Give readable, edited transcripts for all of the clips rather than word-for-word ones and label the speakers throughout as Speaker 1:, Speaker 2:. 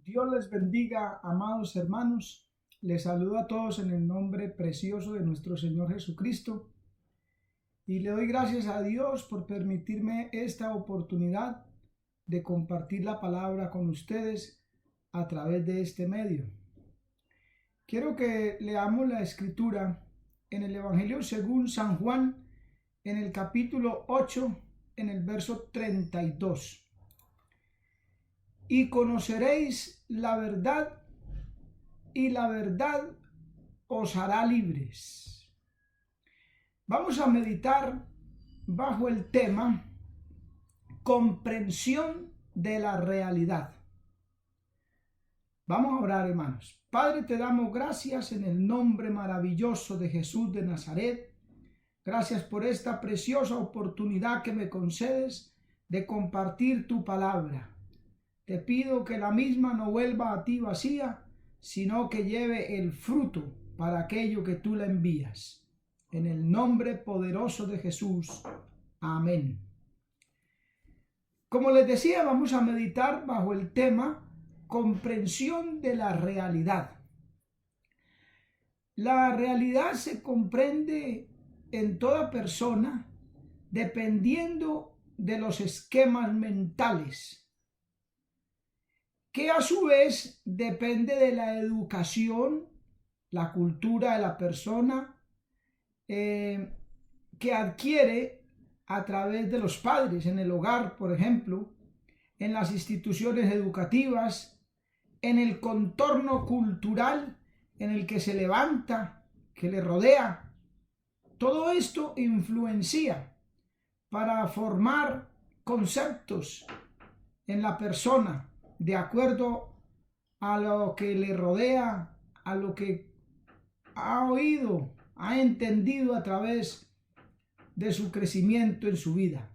Speaker 1: Dios les bendiga, amados hermanos. Les saludo a todos en el nombre precioso de nuestro Señor Jesucristo. Y le doy gracias a Dios por permitirme esta oportunidad de compartir la palabra con ustedes a través de este medio. Quiero que leamos la escritura en el Evangelio según San Juan, en el capítulo 8, en el verso 32. Y conoceréis la verdad, y la verdad os hará libres. Vamos a meditar bajo el tema comprensión de la realidad. Vamos a orar, hermanos. Padre, te damos gracias en el nombre maravilloso de Jesús de Nazaret. Gracias por esta preciosa oportunidad que me concedes de compartir tu palabra. Te pido que la misma no vuelva a ti vacía, sino que lleve el fruto para aquello que tú la envías. En el nombre poderoso de Jesús. Amén. Como les decía, vamos a meditar bajo el tema comprensión de la realidad. La realidad se comprende en toda persona dependiendo de los esquemas mentales, que a su vez depende de la educación, la cultura de la persona, que adquiere a través de los padres, en el hogar, por ejemplo, en las instituciones educativas, en el contorno cultural en el que se levanta, que le rodea. Todo esto influencia para formar conceptos en la persona, de acuerdo a lo que le rodea, a lo que ha oído, ha entendido a través de su crecimiento en su vida.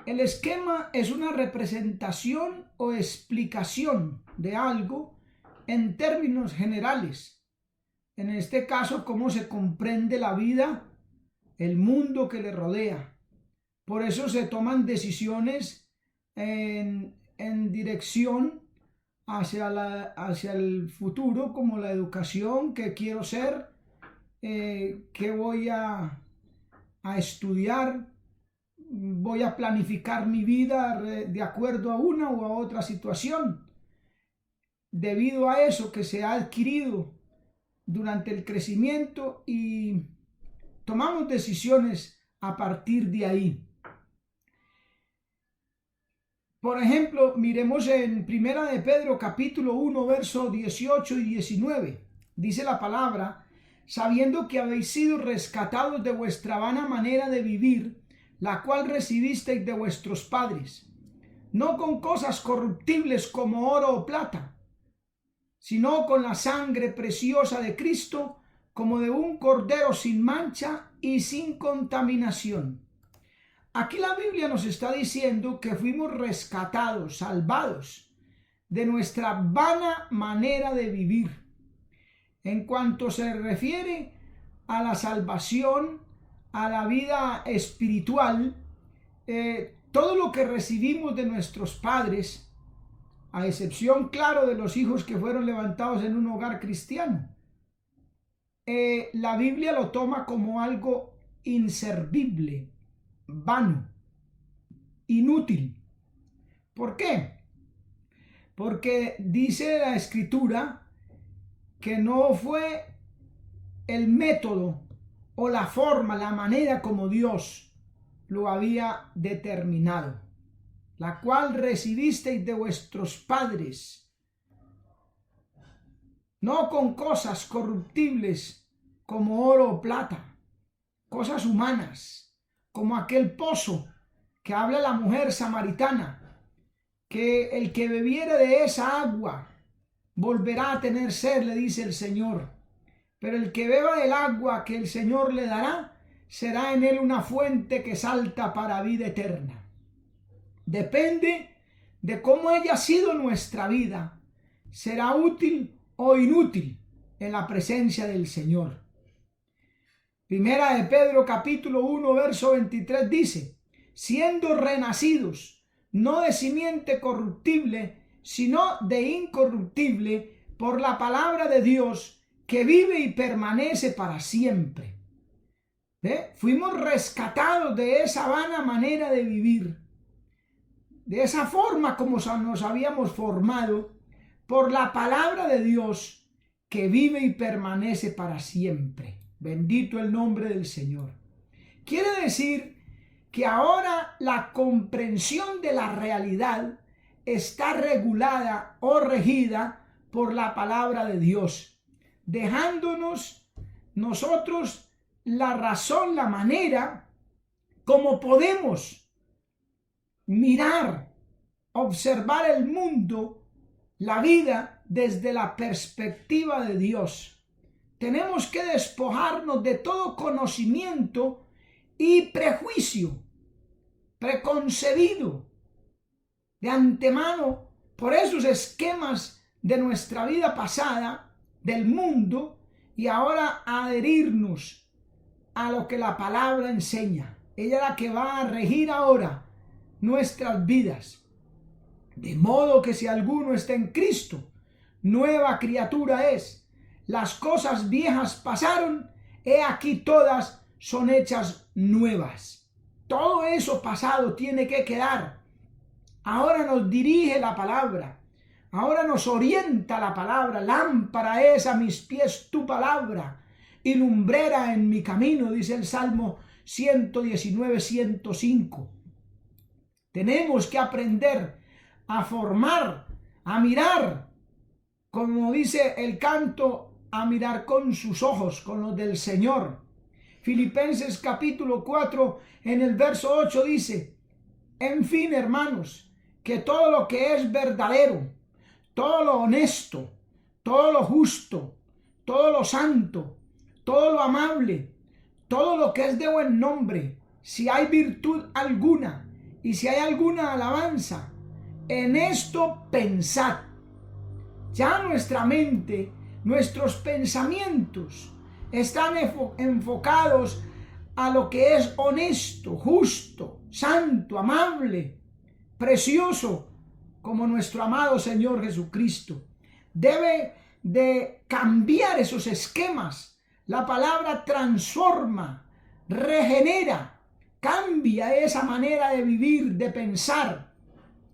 Speaker 1: El esquema es una representación o explicación de algo en términos generales. En este caso, cómo se comprende la vida, el mundo que le rodea. Por eso se toman decisiones en dirección hacia el futuro, como la educación, que quiero ser, que voy a estudiar, voy a planificar mi vida de acuerdo a una o a otra situación. Debido a eso que se ha adquirido durante el crecimiento, y tomamos decisiones a partir de ahí. Por ejemplo, miremos en Primera de Pedro capítulo 1, verso 18 y 19. Dice la palabra: sabiendo que habéis sido rescatados de vuestra vana manera de vivir, la cual recibisteis de vuestros padres, no con cosas corruptibles como oro o plata, sino con la sangre preciosa de Cristo, como de un cordero sin mancha y sin contaminación. Aquí la Biblia nos está diciendo que fuimos rescatados, salvados de nuestra vana manera de vivir. En cuanto se refiere a la salvación, a la vida espiritual, todo lo que recibimos de nuestros padres, a excepción, claro, de los hijos que fueron levantados en un hogar cristiano, la Biblia lo toma como algo inservible, vano, inútil. ¿Por qué? Porque dice la Escritura que no fue el método o la forma, la manera como Dios lo había determinado, la cual recibisteis de vuestros padres, no con cosas corruptibles como oro o plata, cosas humanas, como aquel pozo que habla la mujer samaritana, que el que bebiere de esa agua volverá a tener sed, le dice el Señor, pero el que beba del agua que el Señor le dará, será en él una fuente que salta para vida eterna. Depende de cómo haya sido nuestra vida, será útil o inútil en la presencia del Señor. Primera de Pedro capítulo 1, verso 23 dice: siendo renacidos, no de simiente corruptible, sino de incorruptible, por la palabra de Dios que vive y permanece para siempre. Fuimos rescatados de esa vana manera de vivir, de esa forma como nos habíamos formado, por la palabra de Dios que vive y permanece para siempre. Bendito el nombre del Señor. Quiere decir que ahora la comprensión de la realidad está regulada o regida por la palabra de Dios, dejándonos nosotros la razón, la manera como podemos mirar, observar el mundo, la vida desde la perspectiva de Dios. Tenemos que despojarnos de todo conocimiento y prejuicio preconcebido de antemano por esos esquemas de nuestra vida pasada, del mundo, y ahora adherirnos a lo que la palabra enseña. Ella es la que va a regir ahora nuestras vidas. De modo que si alguno está en Cristo, nueva criatura es. Las cosas viejas pasaron, he aquí todas son hechas nuevas. Todo eso pasado tiene que quedar. Ahora nos dirige la palabra. Ahora nos orienta la palabra. Lámpara es a mis pies tu palabra y lumbrera en mi camino, dice el Salmo 119, 105. Tenemos que aprender a formar, a mirar, como dice el canto, a mirar con sus ojos, con los del Señor. Filipenses capítulo 4, en el verso 8 dice: en fin, hermanos, que todo lo que es verdadero, todo lo honesto, todo lo justo, todo lo santo, todo lo amable, todo lo que es de buen nombre, si hay virtud alguna y si hay alguna alabanza, en esto pensad. Ya nuestra mente, nuestros pensamientos están enfocados a lo que es honesto, justo, santo, amable, precioso, como nuestro amado Señor Jesucristo. Debe de cambiar esos esquemas. La palabra transforma, regenera, cambia esa manera de vivir, de pensar.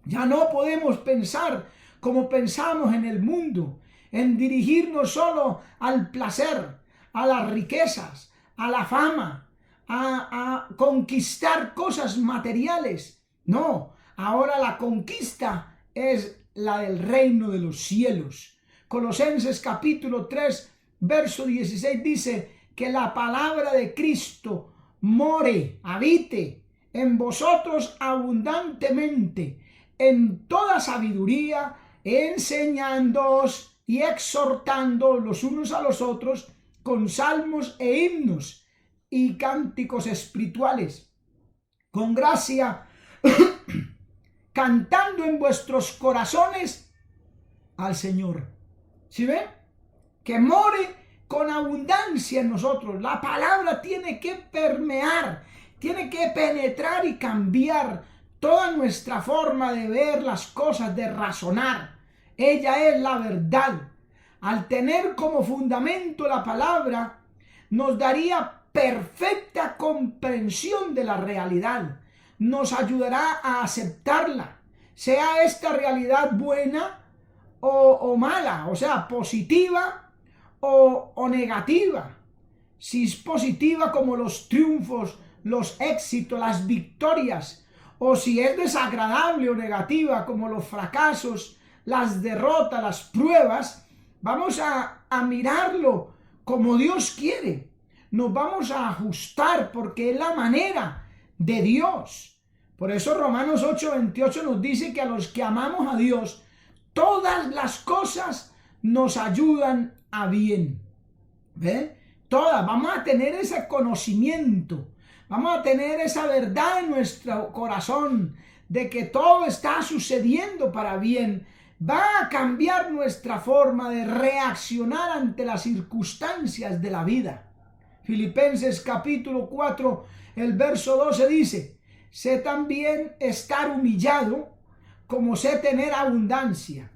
Speaker 1: Ya no podemos pensar como pensamos en el mundo, en dirigirnos solo al placer, a las riquezas, a la fama, a conquistar cosas materiales. No, ahora la conquista es la del reino de los cielos. Colosenses capítulo 3, verso 16 dice que la palabra de Cristo more, habite en vosotros abundantemente, en toda sabiduría, enseñándoos y exhortando los unos a los otros con salmos e himnos y cánticos espirituales, con gracia, cantando en vuestros corazones al Señor. ¿Sí ven? Que more con abundancia en nosotros. La palabra tiene que permear, tiene que penetrar y cambiar toda nuestra forma de ver las cosas, de razonar. Ella es la verdad. Al tener como fundamento la palabra, nos daría perfecta comprensión de la realidad. Nos ayudará a aceptarla, sea esta realidad buena o mala, o sea, positiva o negativa. Si es positiva, como los triunfos, los éxitos, las victorias, o si es desagradable o negativa, como los fracasos, las derrotas, las pruebas, vamos a mirarlo como Dios quiere. Nos vamos a ajustar porque es la manera de Dios. Por eso Romanos 8:28 nos dice que a los que amamos a Dios, todas las cosas nos ayudan a bien. ¿Ve? Todas. Vamos a tener ese conocimiento. Vamos a tener esa verdad en nuestro corazón de que todo está sucediendo para bien. Va a cambiar nuestra forma de reaccionar ante las circunstancias de la vida. Filipenses capítulo 4, el verso 12 dice: sé también estar humillado como sé tener abundancia.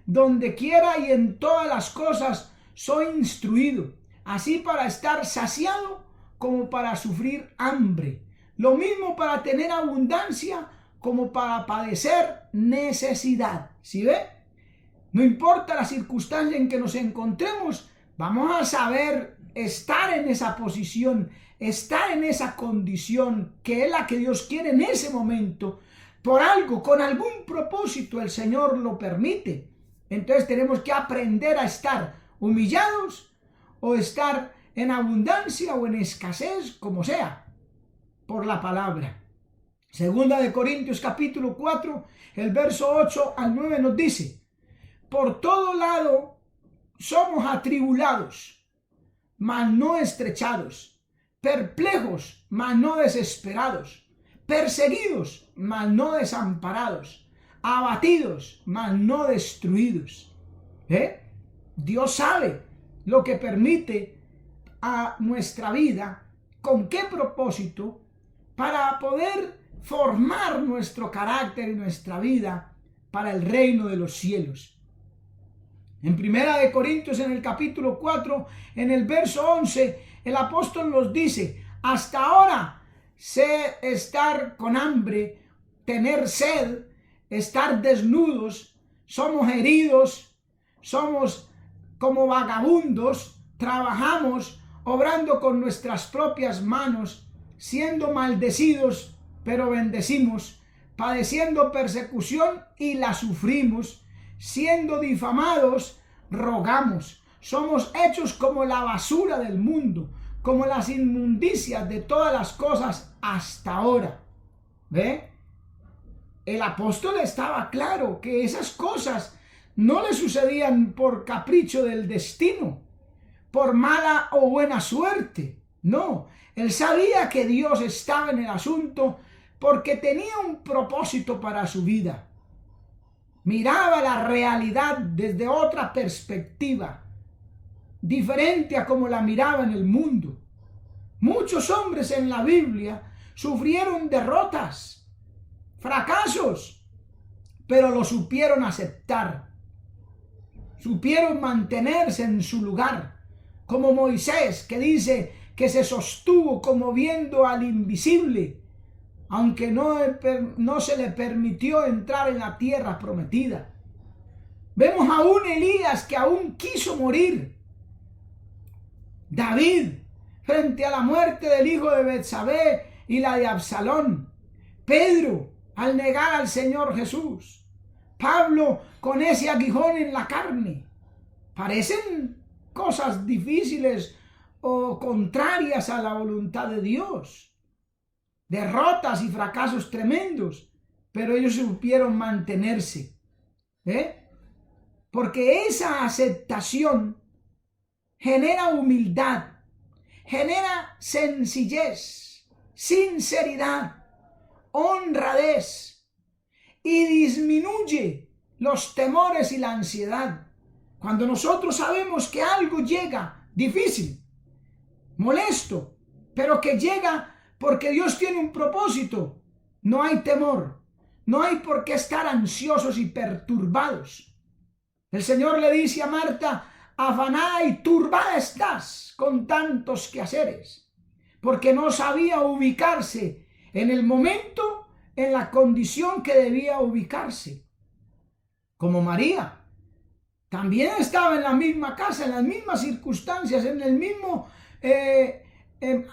Speaker 1: Donde quiera y en todas las cosas soy instruido, así para estar saciado como para sufrir hambre. Lo mismo para tener abundancia como para padecer necesidad. ¿Sí ve? No importa la circunstancia en que nos encontremos, vamos a saber estar en esa posición, estar en esa condición que es la que Dios quiere en ese momento. Por algo, con algún propósito, el Señor lo permite. Entonces tenemos que aprender a estar humillados o estar en abundancia o en escasez, como sea, por la palabra. Segunda de Corintios capítulo 4, el verso 8 al 9 nos dice: por todo lado somos atribulados, mas no estrechados, perplejos, mas no desesperados, perseguidos, mas no desamparados, abatidos, mas no destruidos. Dios sabe lo que permite a nuestra vida, con qué propósito, para poder formar nuestro carácter y nuestra vida para el reino de los cielos. En Primera de Corintios, en el capítulo 4, en el verso 11, el apóstol nos dice: hasta ahora sé estar con hambre, tener sed, estar desnudos, somos heridos, somos como vagabundos, trabajamos, obrando con nuestras propias manos, siendo maldecidos, pero bendecimos, padeciendo persecución y la sufrimos, siendo difamados, rogamos. Somos hechos como la basura del mundo, como las inmundicias de todas las cosas hasta ahora. ¿Ve? El apóstol estaba claro que esas cosas no le sucedían por capricho del destino, por mala o buena suerte. No, él sabía que Dios estaba en el asunto porque tenía un propósito para su vida. Miraba la realidad desde otra perspectiva, diferente a como la miraba en el mundo. Muchos hombres en la Biblia sufrieron derrotas, fracasos, pero lo supieron aceptar. Supieron mantenerse en su lugar, como Moisés, que dice que se sostuvo como viendo al invisible, aunque no se le permitió entrar en la tierra prometida. Vemos a un Elías que aún quiso morir. David, frente a la muerte del hijo de Betsabé y la de Absalón. Pedro, al negar al Señor Jesús. Pablo, con ese aguijón en la carne. Parecen cosas difíciles o contrarias a la voluntad de Dios. Derrotas y fracasos tremendos, pero ellos supieron mantenerse. Porque esa aceptación genera humildad, genera sencillez, sinceridad, honradez y disminuye los temores y la ansiedad. Cuando nosotros sabemos que algo llega difícil, molesto, pero que llega porque Dios tiene un propósito, no hay temor, no hay por qué estar ansiosos y perturbados. El Señor le dice a Marta: afanada y turbada estás con tantos quehaceres, porque no sabía ubicarse en el momento, en la condición que debía ubicarse. Como María, también estaba en la misma casa, en las mismas circunstancias, en el mismo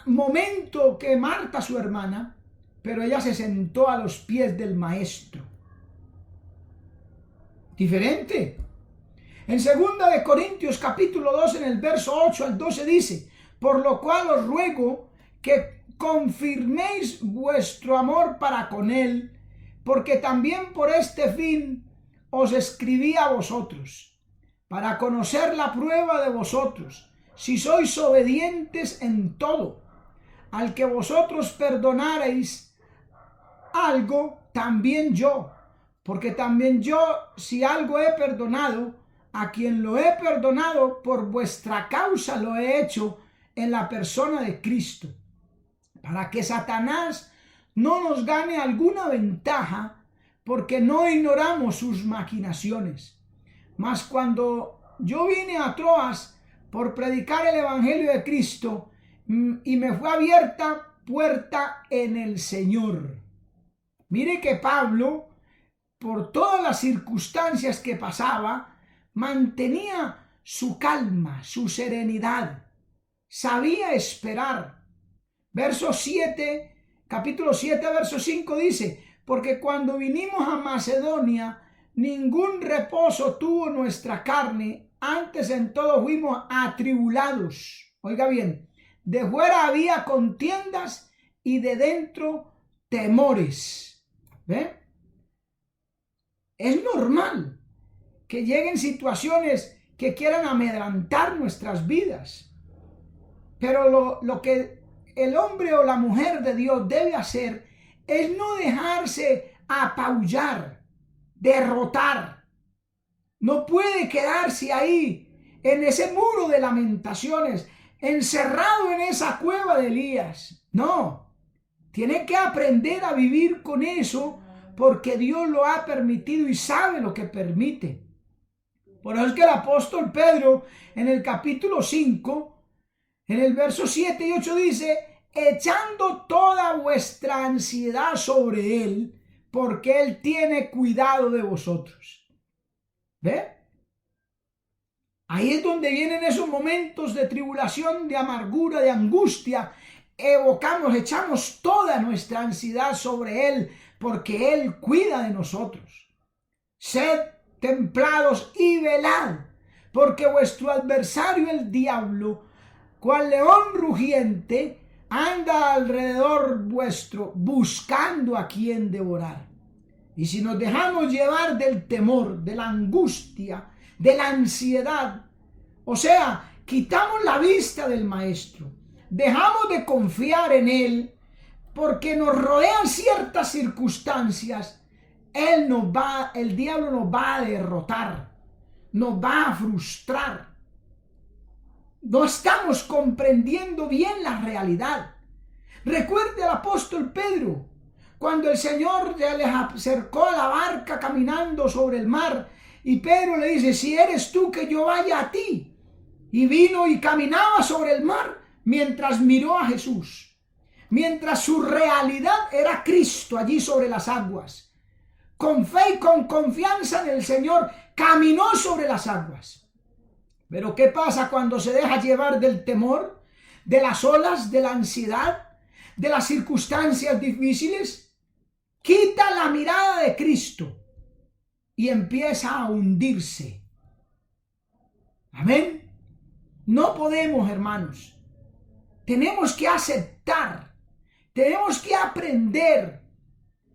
Speaker 1: momento que Marta, su hermana, pero ella se sentó a los pies del maestro. Diferente. En 2 de Corintios capítulo 2, en el verso 8 al 12 dice: por lo cual os ruego que confirméis vuestro amor para con él, porque también por este fin os escribí a vosotros, para conocer la prueba de vosotros, si sois obedientes en todo. Al que vosotros perdonareis algo, también yo, porque también yo, si algo he perdonado, a quien lo he perdonado por vuestra causa lo he hecho en la persona de Cristo, para que Satanás no nos gane alguna ventaja porque no ignoramos sus maquinaciones. Mas cuando yo vine a Troas por predicar el evangelio de Cristo, y me fue abierta puerta en el Señor. Mire que Pablo, por todas las circunstancias que pasaba, mantenía su calma, su serenidad, sabía esperar. Verso 7, capítulo 7, verso 5 dice: porque cuando vinimos a Macedonia, ningún reposo tuvo nuestra carne, antes en todo fuimos atribulados. Oiga bien, de fuera había contiendas y de dentro temores. ¿Ve? Es normal que lleguen situaciones que quieran amedrentar nuestras vidas, pero lo que el hombre o la mujer de Dios debe hacer es no dejarse apabullar, derrotar. No puede quedarse ahí en ese muro de lamentaciones, encerrado en esa cueva de Elías. No, tiene que aprender a vivir con eso, porque Dios lo ha permitido y sabe lo que permite. Por eso es que el apóstol Pedro en el capítulo 5, en el verso 7 y 8 dice: echando toda vuestra ansiedad sobre él, porque él tiene cuidado de vosotros. ¿Ve? Ahí es donde vienen esos momentos de tribulación, de amargura, de angustia. Echamos toda nuestra ansiedad sobre él, porque él cuida de nosotros. Sed templados y velad, porque vuestro adversario el diablo, cual león rugiente, anda alrededor vuestro buscando a quien devorar. Y si nos dejamos llevar del temor, de la angustia, de la ansiedad, o sea, quitamos la vista del maestro, dejamos de confiar en él, porque nos rodean ciertas circunstancias, el diablo nos va a derrotar, nos va a frustrar. No estamos comprendiendo bien la realidad. Recuerde al apóstol Pedro, cuando el Señor se le acercó a la barca caminando sobre el mar, y Pedro le dice: si eres tú, que yo vaya a ti. Y vino y caminaba sobre el mar mientras miró a Jesús, mientras su realidad era Cristo allí sobre las aguas. Con fe y con confianza en el Señor caminó sobre las aguas. Pero ¿qué pasa cuando se deja llevar del temor, de las olas, de la ansiedad, de las circunstancias difíciles? Quita la mirada de Cristo y empieza a hundirse. Amén. No podemos, hermanos. Tenemos que aceptar, tenemos que aprender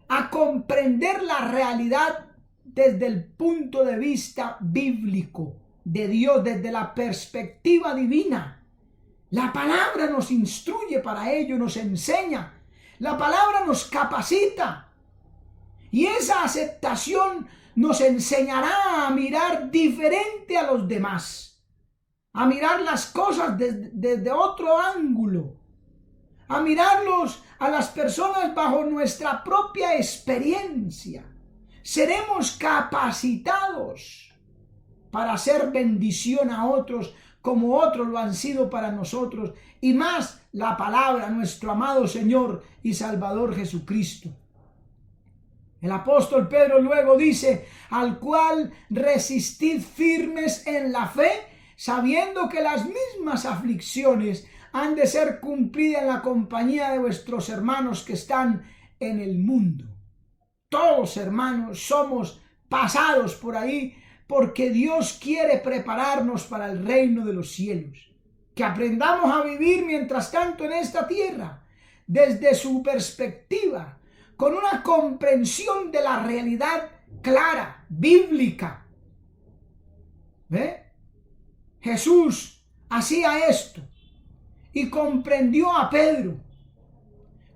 Speaker 1: a comprender la realidad desde el punto de vista bíblico de Dios, desde la perspectiva divina. La palabra nos instruye para ello, nos enseña. La palabra nos capacita. Y esa aceptación nos enseñará a mirar diferente a los demás, a mirar las cosas desde otro ángulo, a mirarlos a las personas bajo nuestra propia experiencia. Seremos capacitados para hacer bendición a otros como otros lo han sido para nosotros, y más la palabra, nuestro amado Señor y Salvador Jesucristo. El apóstol Pedro luego dice: al cual resistid firmes en la fe, sabiendo que las mismas aflicciones han de ser cumplidas en la compañía de vuestros hermanos que están en el mundo. Todos, hermanos, somos pasados por ahí, porque Dios quiere prepararnos para el reino de los cielos. Que aprendamos a vivir mientras tanto en esta tierra, desde su perspectiva, con una comprensión de la realidad clara, bíblica. ¿Ve? Jesús hacía esto y comprendió a Pedro,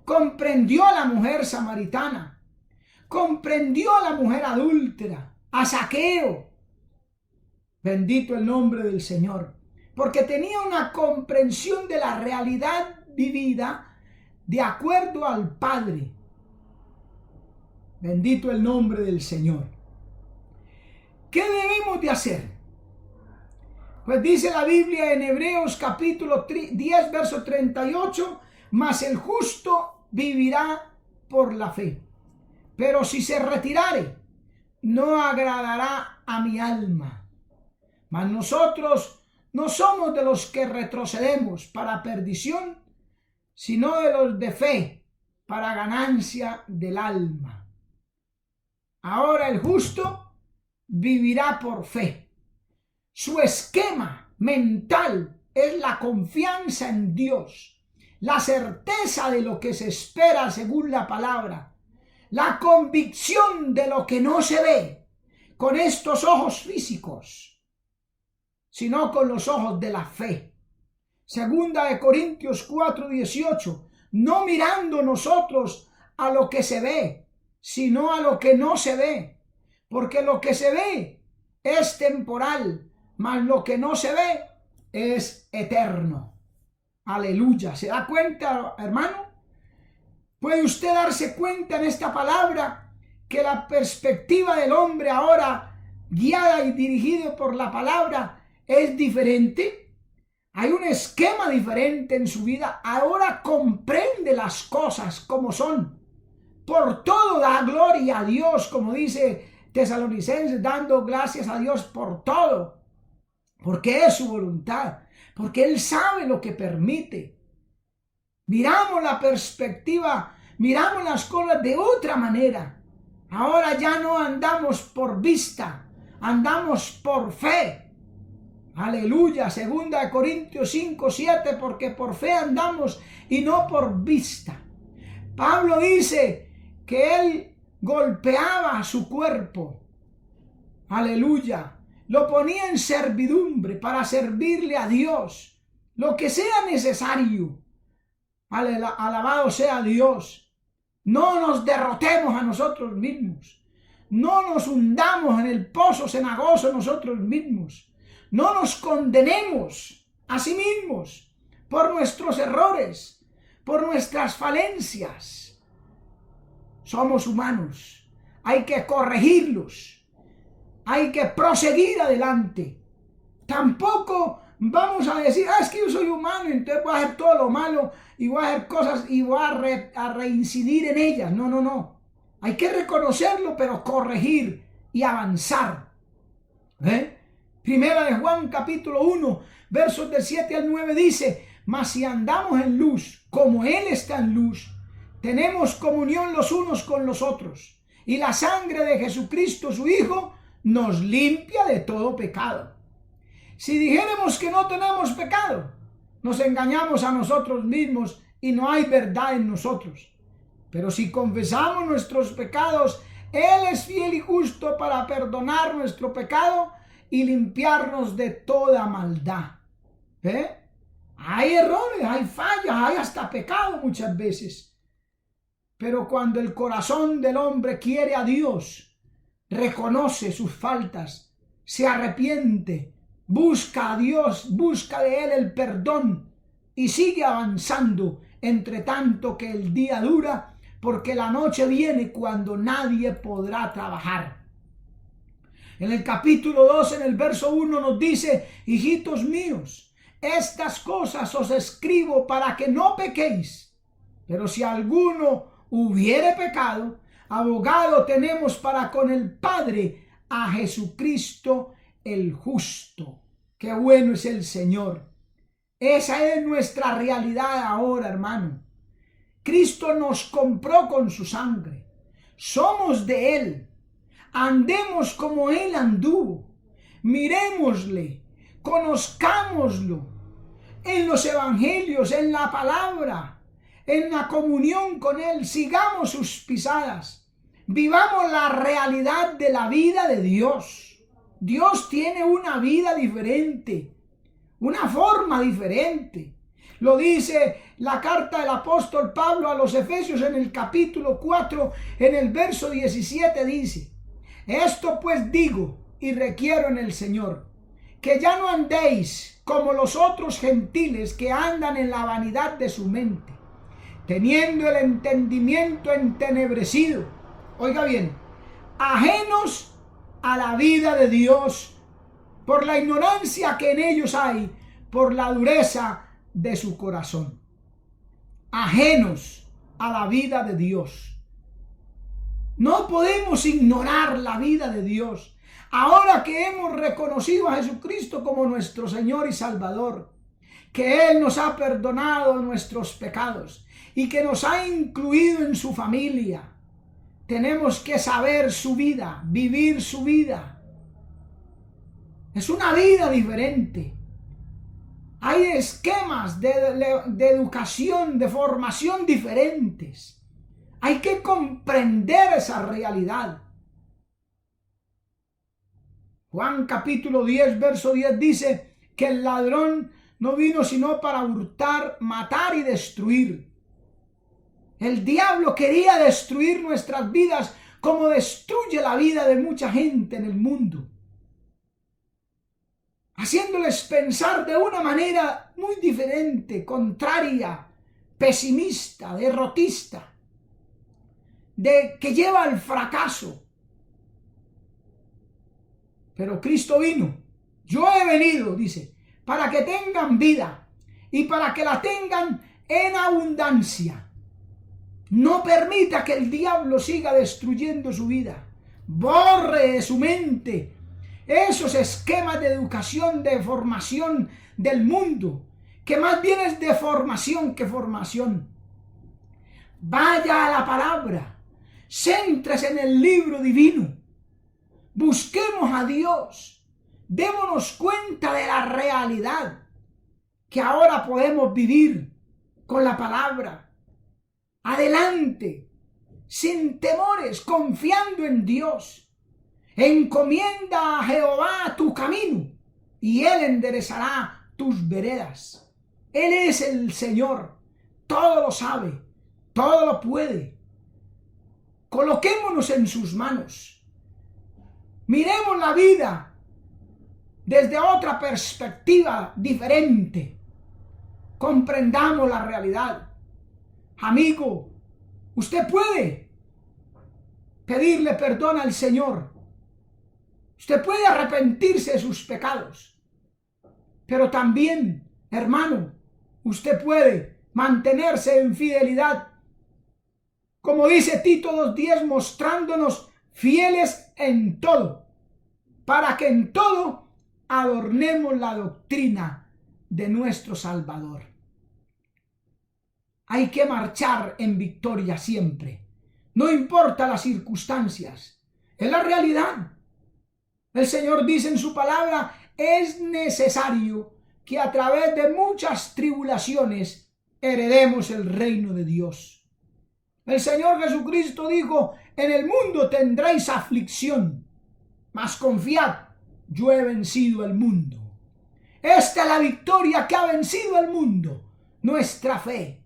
Speaker 1: comprendió a la mujer samaritana, comprendió a la mujer adúltera, a Zaqueo. Bendito el nombre del Señor, porque tenía una comprensión de la realidad vivida de acuerdo al Padre. Bendito el nombre del Señor. ¿Qué debemos de hacer? Pues dice la Biblia en Hebreos capítulo 10, verso 38, mas el justo vivirá por la fe. Pero si se retirare, no agradará a mi alma. Mas nosotros no somos de los que retrocedemos para perdición, sino de los de fe para ganancia del alma. Ahora el justo vivirá por fe. Su esquema mental es la confianza en Dios, la certeza de lo que se espera según la palabra, la convicción de lo que no se ve con estos ojos físicos, sino con los ojos de la fe. Segunda de Corintios 4:18, no mirando nosotros a lo que se ve, sino a lo que no se ve, porque lo que se ve es temporal, mas lo que no se ve es eterno. Aleluya. ¿Se da cuenta, hermano? ¿Puede usted darse cuenta en esta palabra que la perspectiva del hombre ahora, guiada y dirigido por la palabra, es diferente? Hay un esquema diferente en su vida. Ahora comprende las cosas como son. Por todo da gloria a Dios, como dice Tesalonicenses, dando gracias a Dios por todo, porque es su voluntad, porque Él sabe lo que permite. Miramos la perspectiva, miramos las cosas de otra manera. Ahora ya no andamos por vista, andamos por fe. Aleluya. Segunda de Corintios 5:7, porque por fe andamos y no por vista. Pablo dice que él golpeaba su cuerpo. Aleluya. Lo ponía en servidumbre para servirle a Dios. Lo que sea necesario. Alabado sea Dios. No nos derrotemos a nosotros mismos. No nos hundamos en el pozo cenagoso nosotros mismos. No nos condenemos a sí mismos por nuestros errores, por nuestras falencias. Somos humanos. Hay que corregirlos. Hay que proseguir adelante. Tampoco vamos a decir, es que yo soy humano, entonces voy a hacer todo lo malo y voy a hacer cosas y voy a reincidir en ellas. No, no, no. Hay que reconocerlo, pero corregir y avanzar. Primera de Juan capítulo 1, versos del 7 al 9 dice, mas si andamos en luz, como Él está en luz, tenemos comunión los unos con los otros, y la sangre de Jesucristo, su Hijo, nos limpia de todo pecado. Si dijéramos que no tenemos pecado, nos engañamos a nosotros mismos y no hay verdad en nosotros. Pero si confesamos nuestros pecados, Él es fiel y justo para perdonar nuestro pecado y limpiarnos de toda maldad. Hay errores, hay fallas, hay hasta pecado muchas veces. Pero cuando el corazón del hombre quiere a Dios, reconoce sus faltas, se arrepiente, busca a Dios, busca de Él el perdón y sigue avanzando, entre tanto que el día dura, porque la noche viene cuando nadie podrá trabajar. En el capítulo 2, en el verso 1 nos dice, hijitos míos, estas cosas os escribo para que no pequéis. Pero si alguno hubiere pecado, abogado tenemos para con el Padre, a Jesucristo el justo. Qué bueno es el Señor. Esa es nuestra realidad ahora, hermano. Cristo nos compró con su sangre. Somos de Él. Andemos como Él anduvo. Miremosle, conozcámoslo en los evangelios, en la palabra, en la comunión con Él. Sigamos sus pisadas. Vivamos la realidad de la vida de Dios. Dios tiene una vida diferente, una forma diferente. Lo dice la carta del apóstol Pablo a los Efesios en el capítulo 4, en el verso 17 dice, esto pues digo y requiero en el Señor, que ya no andéis como los otros gentiles que andan en la vanidad de su mente, teniendo el entendimiento entenebrecido, oiga bien, ajenos a la vida de Dios, por la ignorancia que en ellos hay, por la dureza de su corazón. Ajenos a la vida de Dios. No podemos ignorar la vida de Dios. Ahora que hemos reconocido a Jesucristo como nuestro Señor y Salvador, que Él nos ha perdonado nuestros pecados y que nos ha incluido en su familia, tenemos que saber su vida, vivir su vida. Es una vida diferente. Hay esquemas de educación, de formación diferentes. Hay que comprender esa realidad. Juan capítulo 10, verso 10 dice que el ladrón no vino sino para hurtar, matar y destruir. El diablo quería destruir nuestras vidas como destruye la vida de mucha gente en el mundo, haciéndoles pensar de una manera muy diferente, contraria, pesimista, derrotista, que lleva al fracaso. Pero Cristo vino, yo he venido, dice, para que tengan vida y para que la tengan en abundancia. No permita que el diablo siga destruyendo su vida. Borre de su mente esos esquemas de educación, de formación del mundo, que más bien es de formación que formación. Vaya a la palabra, céntrese en el libro divino, busquemos a Dios, démonos cuenta de la realidad que ahora podemos vivir con la palabra. Adelante, sin temores, confiando en Dios. Encomienda a Jehová tu camino y Él enderezará tus veredas. Él es el Señor, todo lo sabe, todo lo puede. Coloquémonos en sus manos. Miremos la vida desde otra perspectiva diferente. Comprendamos la realidad. Amigo, usted puede pedirle perdón al Señor. Usted puede arrepentirse de sus pecados. Pero también, hermano, usted puede mantenerse en fidelidad. Como dice Tito 2:10, mostrándonos fieles en todo, para que en todo adornemos la doctrina de nuestro Salvador. Hay que marchar en victoria siempre. No importa las circunstancias. Es la realidad. El Señor dice en su palabra, es necesario que a través de muchas tribulaciones heredemos el reino de Dios. El Señor Jesucristo dijo, en el mundo tendréis aflicción, mas confiad, yo he vencido el mundo. Esta es la victoria que ha vencido el mundo, nuestra fe.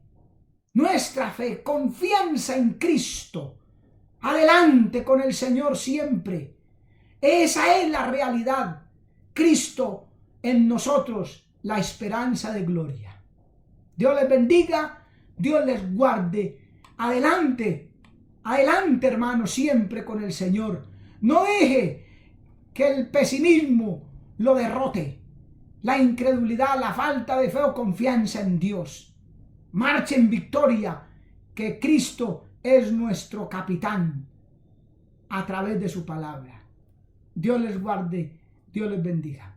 Speaker 1: Nuestra fe, confianza en Cristo. Adelante con el Señor siempre. Esa es la realidad. Cristo en nosotros, la esperanza de gloria. Dios les bendiga, Dios les guarde. Adelante, adelante hermano, siempre con el Señor. No deje que el pesimismo lo derrote. La incredulidad, la falta de fe o confianza en Dios. Marche en victoria, que Cristo es nuestro capitán a través de su palabra. Dios les guarde, Dios les bendiga.